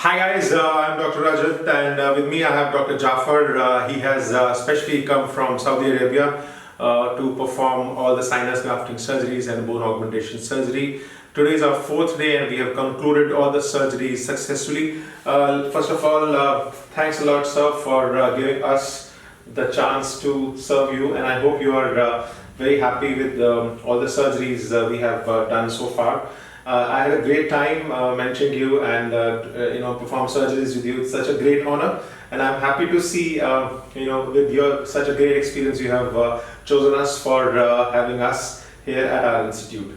Hi guys, I'm Dr. Rajat and with me I have Dr. Jaffar. He has specially come from Saudi Arabia to perform all the sinus grafting surgeries and bone augmentation surgery. Today is our fourth day and we have concluded all the surgeries successfully. First of all, thanks a lot sir for giving us the chance to serve you, and I hope you are very happy with all the surgeries we have done so far. I had a great time mentoring you and perform surgeries with you. It's such a great honor, and I'm happy to see with your such a great experience you have chosen us for having us here at our institute.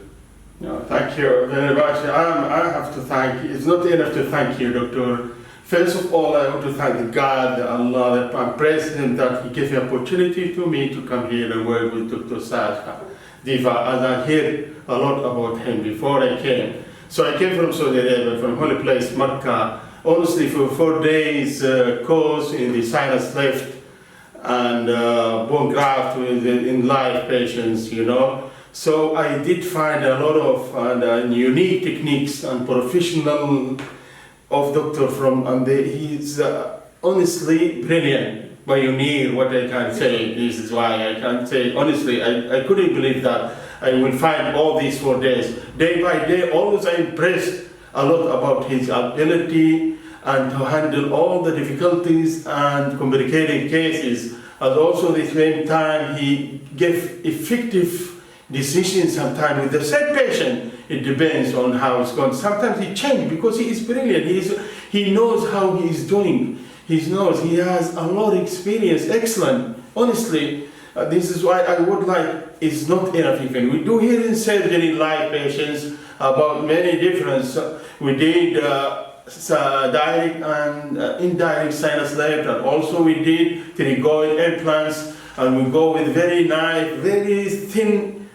No, thank you very much. I have to thank. It's not enough to thank you, Doctor. First of all, I want to thank God, Allah, that I praise Him that He gave the opportunity to me to come here and work with Dr. Jaffar, as I heard a lot about him before I came. So I came from Saudi Arabia, from holy place Mecca, honestly for 4 days course in the sinus lift and bone graft in live patients, So I did find a lot of unique techniques and professional of doctor he's honestly brilliant. Pioneer, what I can say. This is why I can say honestly, I couldn't believe that I will find all these 4 days. Day by day, always I impressed a lot about his ability and to handle all the difficulties and complicated cases. And also at the same time, he gave effective decisions sometimes with the same patient. It depends on how it's going. Sometimes he changed because he is brilliant. He knows how he is doing. He knows he has a lot of experience, excellent. Honestly, this is why I would like, it's not enough even. We do here in surgery live patients about many different. We did direct and indirect sinus lift, and also we did pterygoid implants, and we go with very nice, very thin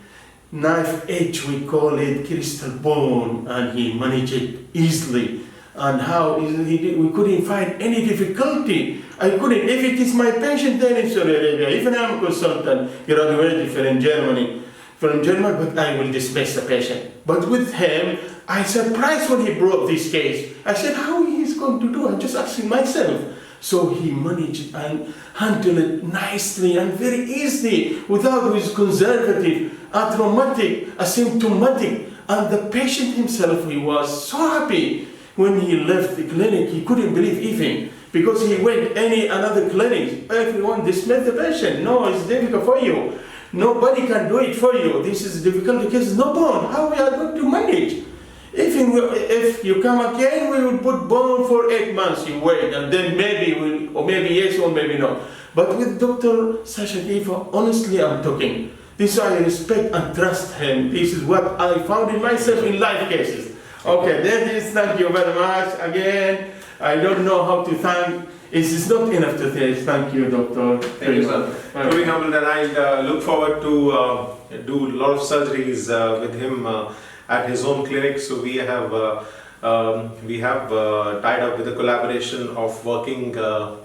knife edge, we call it crestal bone, and he managed it easily. And how we couldn't find any difficulty. I couldn't, if it is my patient there in Saudi Arabia, even I'm a consultant, graduated from Germany, but I will dismiss the patient. But with him, I surprised when he brought this case. I said, how he is going to do? I'm just asking myself. So he managed and handled it nicely and very easily, without his conservative, atraumatic, asymptomatic. And the patient himself, he was so happy. When he left the clinic, he couldn't believe even, because he went another clinic. Everyone dismissed the patient. No, it's difficult for you. Nobody can do it for you. This is difficult because no bone. How we are going to manage? If you come again, we will put bone for 8 months. You wait, and then maybe yes or maybe no. But with Dr. Jaffar, honestly, I'm talking. This I respect and trust him. This is what I found in myself in live cases. Okay, that is, thank you very much. Again, I don't know how to thank. It's not enough to say thank you, doctor. Thank you, sir. Very humbled, and I look forward to do a lot of surgeries with him at his own clinic. So we have tied up with a collaboration of working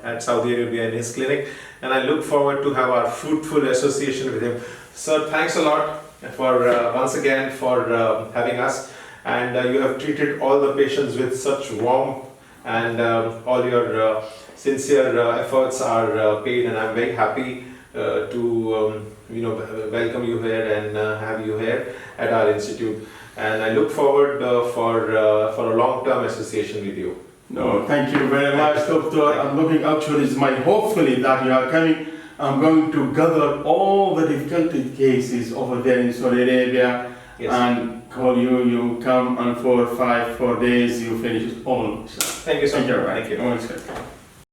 at Saudi Arabia in his clinic, and I look forward to have our fruitful association with him. Sir, thanks a lot for once again for having us. And you have treated all the patients with such warmth, and all your sincere efforts are paid, and I'm very happy to welcome you here and have you here at our institute, and I look forward for a long-term association with you. No, thank you very much, doctor. I'm looking, actually, it's my hopefully that you are coming. I'm going to gather all the difficult cases over there in Saudi Arabia. Yes. And call you come, and 4 days you finish it all. Thank you so much. Thank you.